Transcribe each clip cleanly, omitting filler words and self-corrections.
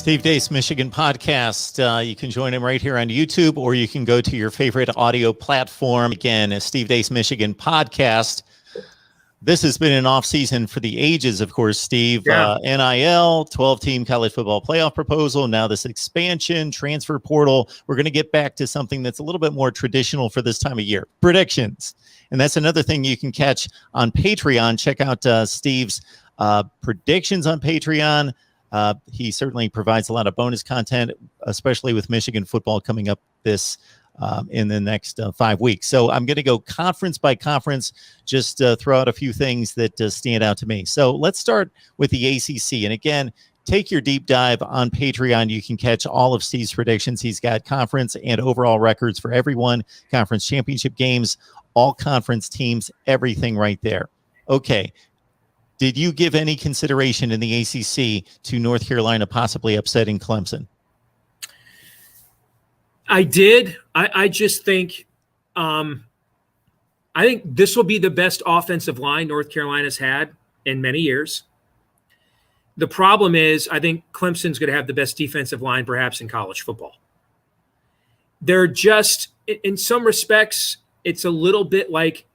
Steve Deace, Michigan Podcast. You can join him right here on YouTube, or you can go to your favorite audio platform. Again, Steve Deace, Michigan Podcast. This has been an off-season for the ages, of course, Steve. Yeah. NIL, 12-team college football playoff proposal, now this expansion, transfer portal. We're going to get back to something that's a little bit more traditional for this time of year, predictions. And that's another thing you can catch on Patreon. Check out Steve's predictions on Patreon. He certainly provides a lot of bonus content, especially with Michigan football coming up this in the next 5 weeks. So I'm going to go conference by conference, just throw out a few things that stand out to me. So let's start with the ACC. And again, take your deep dive on Patreon. You can catch all of Steve's predictions. He's got conference and overall records for everyone, conference championship games, all conference teams, everything right there. Okay. Did you give any consideration in the ACC to North Carolina possibly upsetting Clemson? I did. I just think, I think this will be the best offensive line North Carolina's had in many years. The problem is, I think Clemson's going to have the best defensive line perhaps in college football. They're just, in some respects, it's a little bit like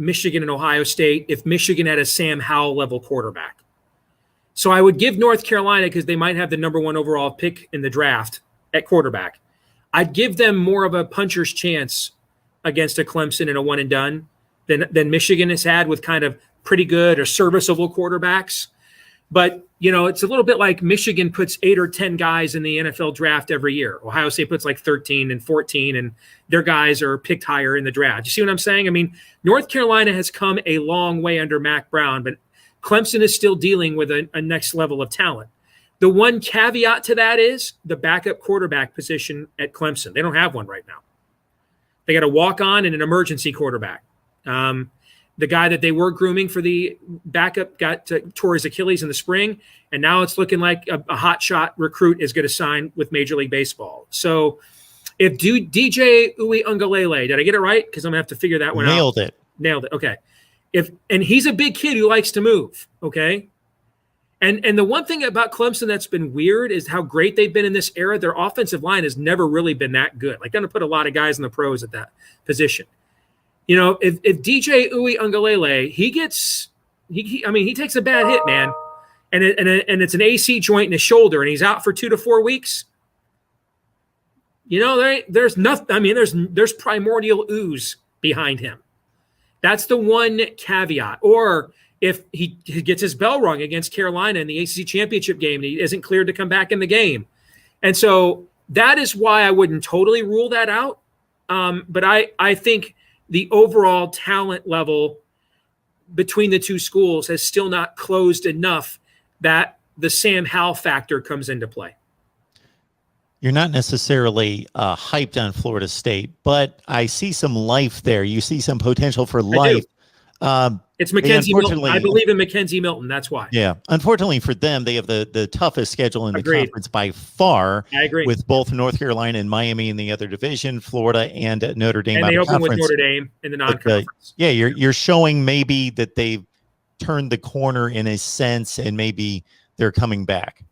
Michigan and Ohio State if Michigan had a Sam Howell level quarterback. So I would give North Carolina, because they might have the number 1 overall pick in the draft at quarterback, I'd give them more of a puncher's chance against a Clemson and a one and done than Michigan has had with kind of pretty good or serviceable quarterbacks. But, you know, it's a little bit like Michigan puts 8 or 10 guys in the NFL draft every year. Ohio State puts like 13 and 14, and their guys are picked higher in the draft. You see what I'm saying? I mean, North Carolina has come a long way under Mack Brown, but Clemson is still dealing with a next level of talent. The one caveat to that is the backup quarterback position at Clemson. They don't have one right now. They got a walk-on and an emergency quarterback. The guy that they were grooming for the backup tore his Achilles in the spring, and now it's looking like a hotshot recruit is going to sign with Major League Baseball. So if DJ Uiagalelei, did I get it right? Because I'm going to have to figure that one out. Nailed it. Okay. And he's a big kid who likes to move, okay? And the one thing about Clemson that's been weird is how great they've been in this era. Their offensive line has never really been that good. Like, they're going to put a lot of guys in the pros at that position. You know, if DJ Uiagalelei, he takes a bad hit, man, and it's an AC joint in his shoulder, and he's out for 2 to 4 weeks. You know, there's nothing. I mean, there's primordial ooze behind him. That's the one caveat. Or if he gets his bell rung against Carolina in the ACC championship game and he isn't cleared to come back in the game. And so that is why I wouldn't totally rule that out. But I think the overall talent level between the two schools has still not closed enough that the Sam Howell factor comes into play. You're not necessarily hyped on Florida State, but I see some life there. You see some potential for life. It's Mackenzie Milton. I believe in Mackenzie Milton. That's why. Yeah. Unfortunately for them, they have the toughest schedule in the conference by far. I agree. With both North Carolina and Miami in the other division, Florida and Notre Dame. And they open with Notre Dame in the non-conference. Yeah, you're showing maybe that they've turned the corner in a sense, and maybe they're coming back.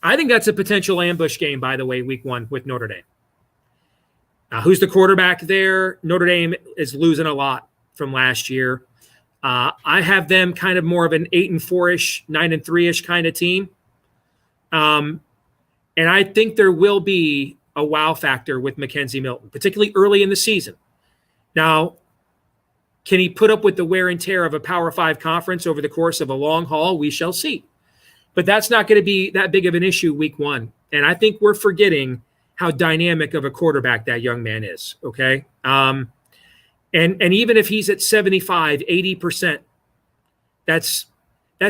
I think that's a potential ambush game, by the way, week 1 with Notre Dame. Who's the quarterback there? Notre Dame is losing a lot from last year. I have them kind of more of an 8-4-ish, 9-3-ish kind of team. And I think there will be a wow factor with Mackenzie Milton, particularly early in the season. Now, can he put up with the wear and tear of a Power 5 conference over the course of a long haul? We shall see. But that's not going to be that big of an issue week 1. And I think we're forgetting how dynamic of a quarterback that young man is, okay? And even if he's at 75, 80%, that's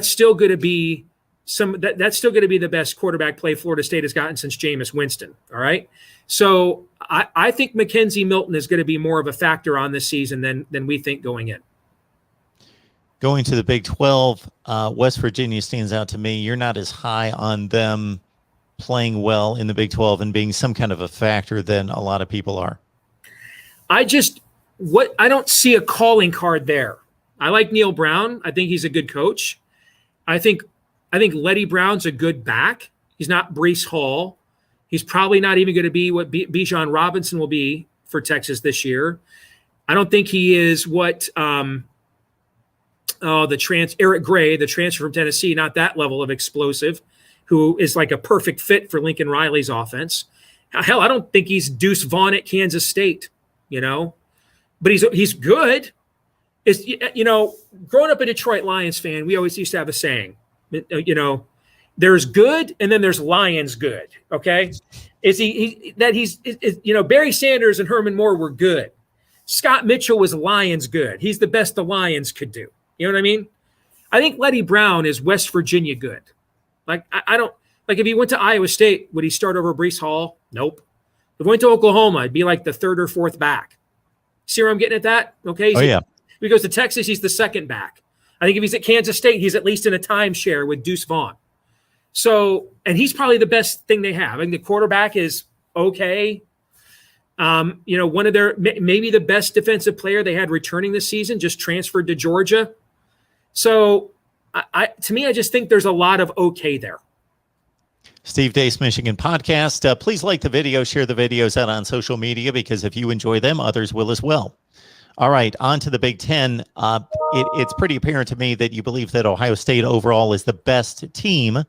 still going to be that's still going to be the best quarterback play Florida State has gotten since Jameis Winston. All right. So I think Mackenzie Milton is going to be more of a factor on this season than we think going in. Going to the Big 12, West Virginia stands out to me. You're not as high on them playing well in the Big 12 and being some kind of a factor than a lot of people are. I don't see a calling card there. I like Neil Brown. I think he's a good coach. I think Letty Brown's a good back. He's not Breece Hall. He's probably not even going to be what Bijan Robinson will be for Texas this year. I don't think he is what Eric Gray, the transfer from Tennessee, not that level of explosive, who is like a perfect fit for Lincoln Riley's offense. Hell, I don't think he's Deuce Vaughn at Kansas State, but he's good. Is growing up a Detroit Lions fan, we always used to have a saying, there's good and then there's Lions good. Okay, Barry Sanders and Herman Moore were good. Scott Mitchell was Lions good. He's the best the Lions could do. You know what I mean? I think Letty Brown is West Virginia good. Like I don't like if he went to Iowa State, would he start over Breece Hall? Nope. If he went to Oklahoma, it'd be like the third or fourth back. See where I'm getting at that? Okay. Yeah. If he goes to Texas, he's the second back. I think if he's at Kansas State, he's at least in a timeshare with Deuce Vaughn. So, and he's probably the best thing they have. I think the quarterback is okay. One of their, maybe the best defensive player they had returning this season just transferred to Georgia. So to me, I just think there's a lot of okay there. Steve Deace, Michigan Podcast. Please like the video, share the videos out on social media, because if you enjoy them, others will as well. All right, on to the Big Ten. It's pretty apparent to me that you believe that Ohio State overall is the best team.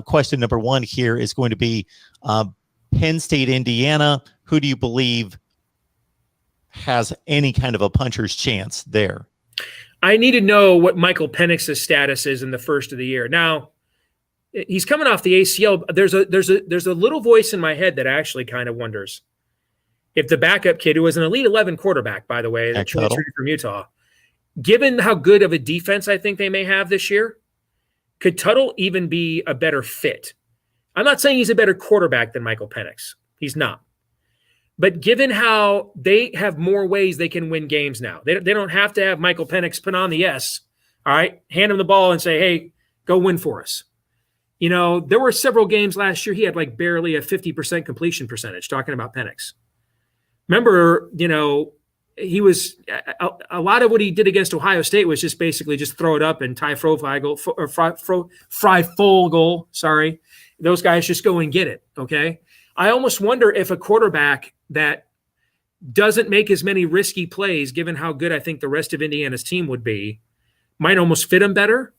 Question number one here is going to be Penn State, Indiana. Who do you believe has any kind of a puncher's chance there? I need to know what Michael Penix's status is in the first of the year. Now, he's coming off the ACL. There's a little voice in my head that actually kind of wonders if the backup kid, who was an Elite 11 quarterback, by the way, that transferred from Utah, given how good of a defense I think they may have this year, could Tuttle even be a better fit? I'm not saying he's a better quarterback than Michael Penix. He's not. But given how they have more ways they can win games now, they don't have to have Michael Penix put on the S. All right, hand him the ball and say, hey, go win for us. There were several games last year he had like barely a 50% completion percentage, talking about Penix. Remember, he was a lot of what he did against Ohio State was just basically just throw it up and Ty Fryfogle, sorry. Those guys just go and get it, okay? I almost wonder if a quarterback that doesn't make as many risky plays, given how good I think the rest of Indiana's team would be, might almost fit him better.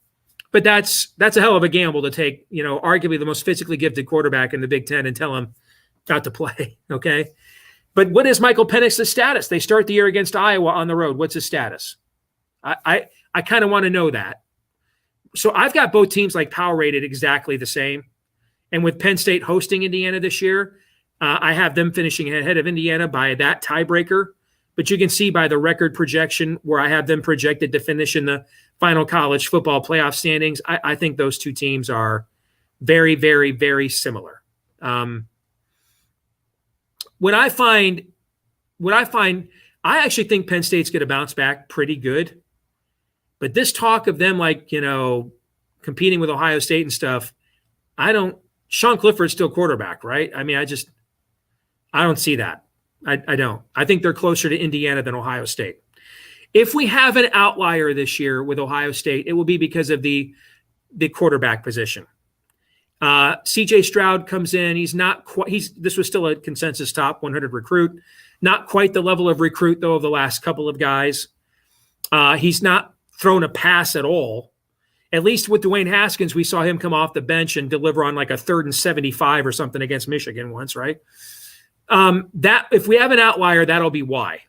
But that's a hell of a gamble to take, arguably the most physically gifted quarterback in the Big Ten and tell him not to play, okay? But what is Michael Penix's status? They start the year against Iowa on the road. What's his status? I kind of want to know that. So I've got both teams like power rated exactly the same. And with Penn State hosting Indiana this year, I have them finishing ahead of Indiana by that tiebreaker. But you can see by the record projection where I have them projected to finish in the final college football playoff standings, I think those two teams are very, very, very similar. I actually think Penn State's going to bounce back pretty good. But this talk of them competing with Ohio State and stuff, Sean Clifford's still quarterback, right? I mean, I don't see that. I don't. I think they're closer to Indiana than Ohio State. If we have an outlier this year with Ohio State, it will be because of the quarterback position. CJ Stroud comes in. This was still a consensus top 100 recruit. Not quite the level of recruit, though, of the last couple of guys. He's not thrown a pass at all. At least with Dwayne Haskins, we saw him come off the bench and deliver on like a 3rd and 75 or something against Michigan once, right? That if we have an outlier, that'll be why.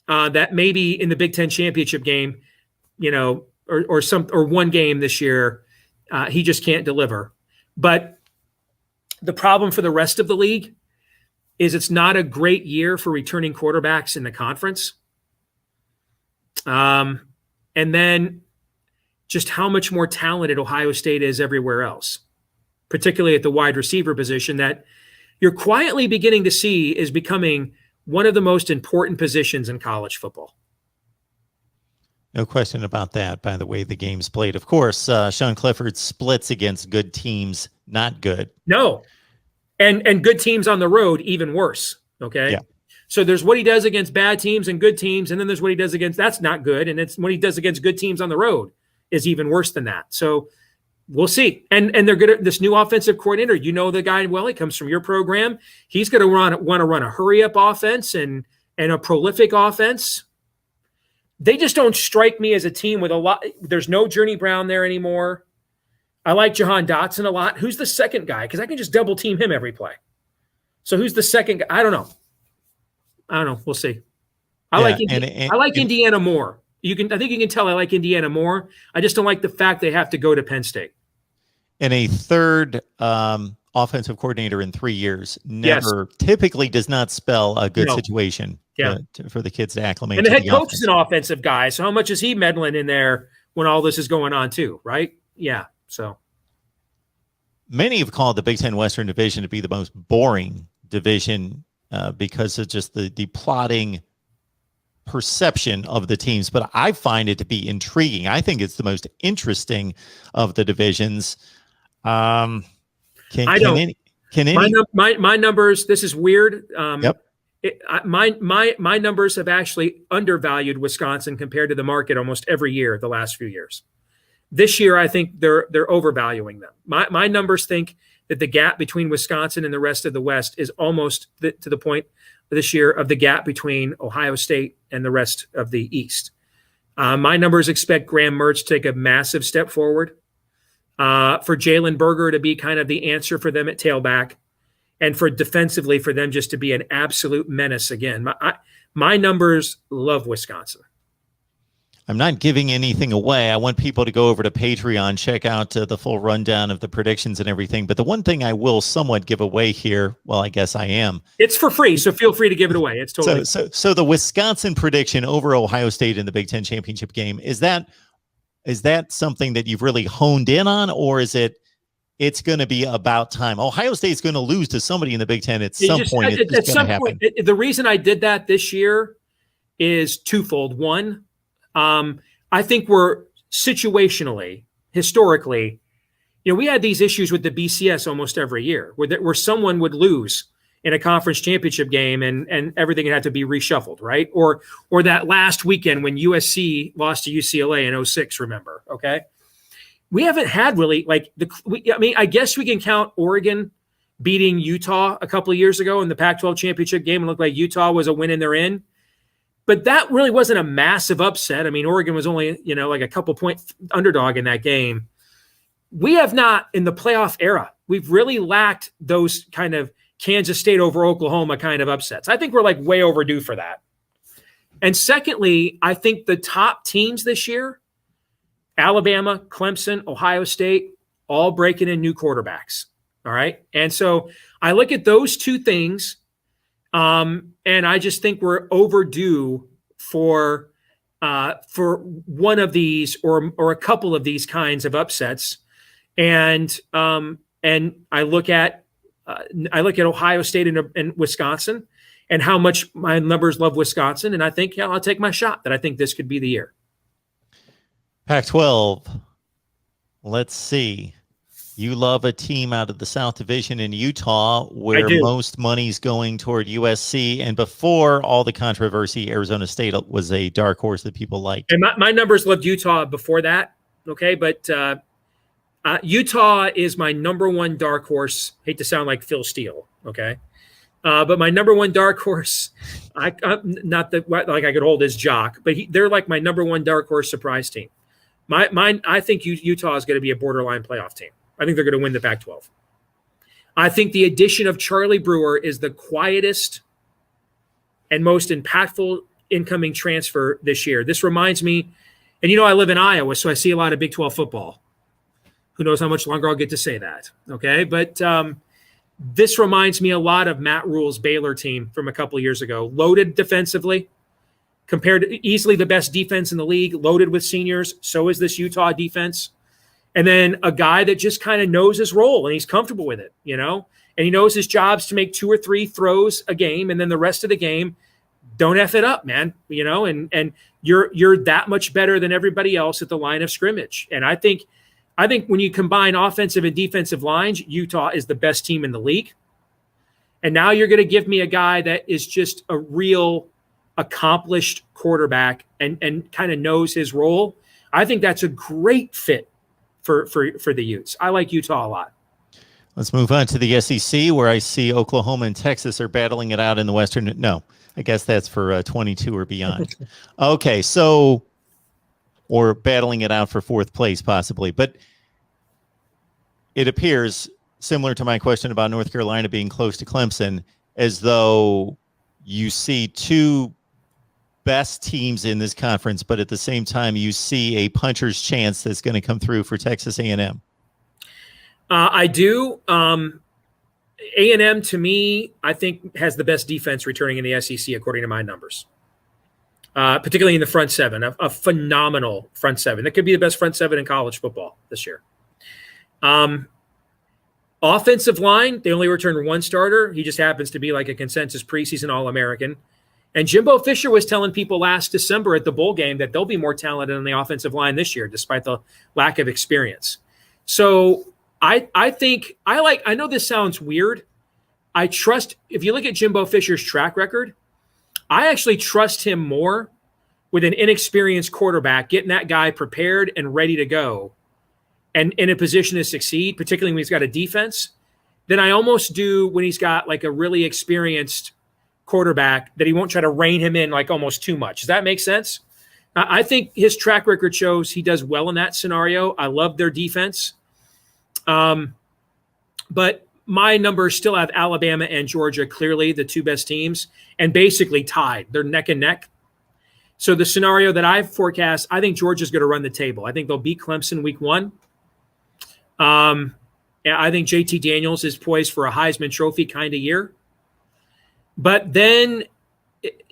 That maybe in the Big Ten championship game, or one game this year, he just can't deliver. But the problem for the rest of the league is it's not a great year for returning quarterbacks in the conference. And then just how much more talented Ohio State is everywhere else, particularly at the wide receiver position that you're quietly beginning to see is becoming one of the most important positions in college football. No question about that. By the way, the game's played. Of course, Sean Clifford splits against good teams, not good. No. And good teams on the road, even worse. Okay. Yeah. So there's what he does against bad teams and good teams. And then there's what he does against that's not good. And it's what he does against good teams on the road is even worse than that. So We'll see. And they're gonna this new offensive coordinator. You know the guy well. He comes from your program. He's gonna want to run a hurry up offense and a prolific offense. They just don't strike me as a team with a lot. There's no Journey Brown there anymore. I like Jahan Dotson a lot. Who's the second guy? Because I can just double team him every play. So who's the second guy? I don't know. We'll see. I like Indiana more. I think you can tell I like Indiana more. I just don't like the fact they have to go to Penn State. And a third offensive coordinator in 3 years typically does not spell a good situation for the kids to acclimate. And the head coach is an offensive guy. So how much is he meddling in there when all this is going on too, right? Yeah. So many have called the Big Ten Western Division to be the most boring division because of just the plotting perception of the teams. But I find it to be intriguing. I think it's the most interesting of the divisions. My numbers, this is weird. Yep. My numbers have actually undervalued Wisconsin compared to the market almost every year the last few years. This year, I think they're overvaluing them. My numbers think that the gap between Wisconsin and the rest of the West is almost to the point this year of the gap between Ohio State and the rest of the East. My numbers expect Graham Mertz to take a massive step forward, for Jalen Berger to be kind of the answer for them at tailback, and for defensively for them just to be an absolute menace again. My numbers love Wisconsin. I'm not giving anything away. I want people to go over to Patreon, check out the full rundown of the predictions and everything. But the one thing I will somewhat give away here, well, I guess I am. It's for free, so feel free to give it away. It's totally so the Wisconsin prediction over Ohio State in the Big Ten championship game, is that something that you've really honed in on, or is it's going to be about time? Ohio State's going to lose to somebody in the Big Ten at some point. It's going to happen. The reason I did that this year is twofold. One, I think we're situationally, historically, we had these issues with the BCS almost every year where someone would lose in a conference championship game and everything had to be reshuffled, right? Or that last weekend when USC lost to UCLA in 2006, remember, okay? We haven't had really I guess we can count Oregon beating Utah a couple of years ago in the Pac-12 championship game. It looked like Utah was a win and they're in. But that really wasn't a massive upset. I mean, Oregon was only, like a couple point underdog in that game. We have not, in the playoff era, we've really lacked those kind of Kansas State over Oklahoma kind of upsets. I think we're way overdue for that. And secondly, I think the top teams this year, Alabama, Clemson, Ohio State, all breaking in new quarterbacks. All right. And so I look at those two things. And I just think we're overdue for one of these or a couple of these kinds of upsets. And I look at Ohio State and Wisconsin and how much my numbers love Wisconsin. And I think, I'll take my shot that I think this could be the year. Pac-12. Let's see. You love a team out of the South Division in Utah where most money's going toward USC. And before all the controversy, Arizona State was a dark horse that people liked. And my numbers loved Utah before that. Okay. But Utah is my number one dark horse. Hate to sound like Phil Steele. Okay. But my number one dark horse, not that I could hold his jock, but they're like my number one dark horse surprise team. I think Utah is going to be a borderline playoff team. I think they're going to win the Pac-12. I think the addition of Charlie Brewer is the quietest and most impactful incoming transfer this year. This reminds me, and I live in Iowa, so I see a lot of Big 12 football. Who knows how much longer I'll get to say that, okay? But this reminds me a lot of Matt Rule's Baylor team from a couple of years ago. Loaded defensively, compared to easily the best defense in the league, loaded with seniors. So is this Utah defense. And then a guy that just kind of knows his role and he's comfortable with it, and he knows his job's to make 2 or 3 throws a game. And then the rest of the game, don't F it up, man, and you're that much better than everybody else at the line of scrimmage. And I think when you combine offensive and defensive lines, Utah is the best team in the league. And now you're going to give me a guy that is just a real accomplished quarterback and kind of knows his role. I think that's a great fit for the Utes. I like Utah a lot. Let's move on to the SEC, where I see Oklahoma and Texas are battling it out in the Western. No, I guess that's for 22 or beyond. Okay, so, or battling it out for fourth place possibly. But it appears, similar to my question about North Carolina being close to Clemson, as though you see two best teams in this conference, but at the same time, you see a puncher's chance that's going to come through for Texas A&M. I do. A&M, to me, I think has the best defense returning in the SEC, according to my numbers, particularly in the front seven, a phenomenal front seven. That could be the best front seven in college football this year. Offensive line, they only returned one starter. He just happens to be like a consensus preseason All-American. And Jimbo Fisher was telling people last December at the bowl game that they'll be more talented on the offensive line this year, despite the lack of experience. So I think I know this sounds weird. I trust, if you look at Jimbo Fisher's track record, I actually trust him more with an inexperienced quarterback, getting that guy prepared and ready to go and in a position to succeed, particularly when he's got a defense, than I almost do when he's got like a really experienced quarterback that he won't try to rein him in like almost too much. Does that make sense? I think his track record shows he does well in that scenario. I love their defense. But my numbers still have Alabama and Georgia clearly the two best teams and basically tied. They're neck and neck. So the scenario that I forecast, I think Georgia's going to run the table. I think they'll beat Clemson week 1. I think JT Daniels is poised for a Heisman Trophy kind of year. But then,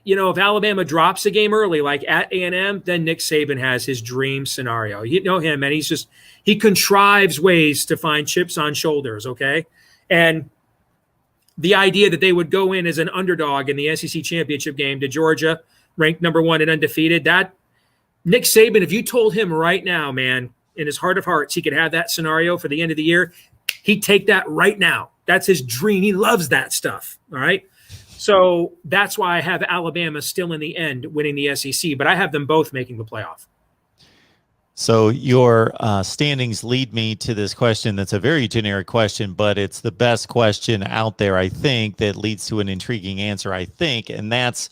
you know, if Alabama drops a game early, like at A&M, then Nick Saban has his dream scenario. You know him, and he contrives ways to find chips on shoulders, okay? And the idea that they would go in as an underdog in the SEC championship game to Georgia, ranked number 1 and undefeated, that Nick Saban, if you told him right now, man, in his heart of hearts, he could have that scenario for the end of the year, he'd take that right now. That's his dream. He loves that stuff, all right? So that's why I have Alabama still in the end winning the SEC, but I have them both making the playoff. So your standings lead me to this question that's a very generic question, but it's the best question out there, I think, that leads to an intriguing answer, I think, and that's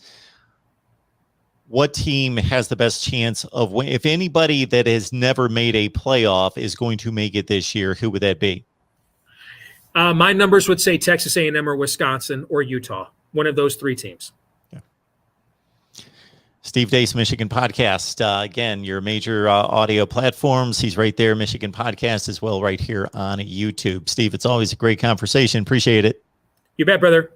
what team has the best chance of winning? If anybody that has never made a playoff is going to make it this year, who would that be? My numbers would say Texas A&M or Wisconsin or Utah. One of those 3 teams. Yeah. Steve Deace, Michigan Podcast. Again, your major audio platforms. He's right there, Michigan Podcast, as well, right here on YouTube. Steve, it's always a great conversation. Appreciate it. You bet, brother.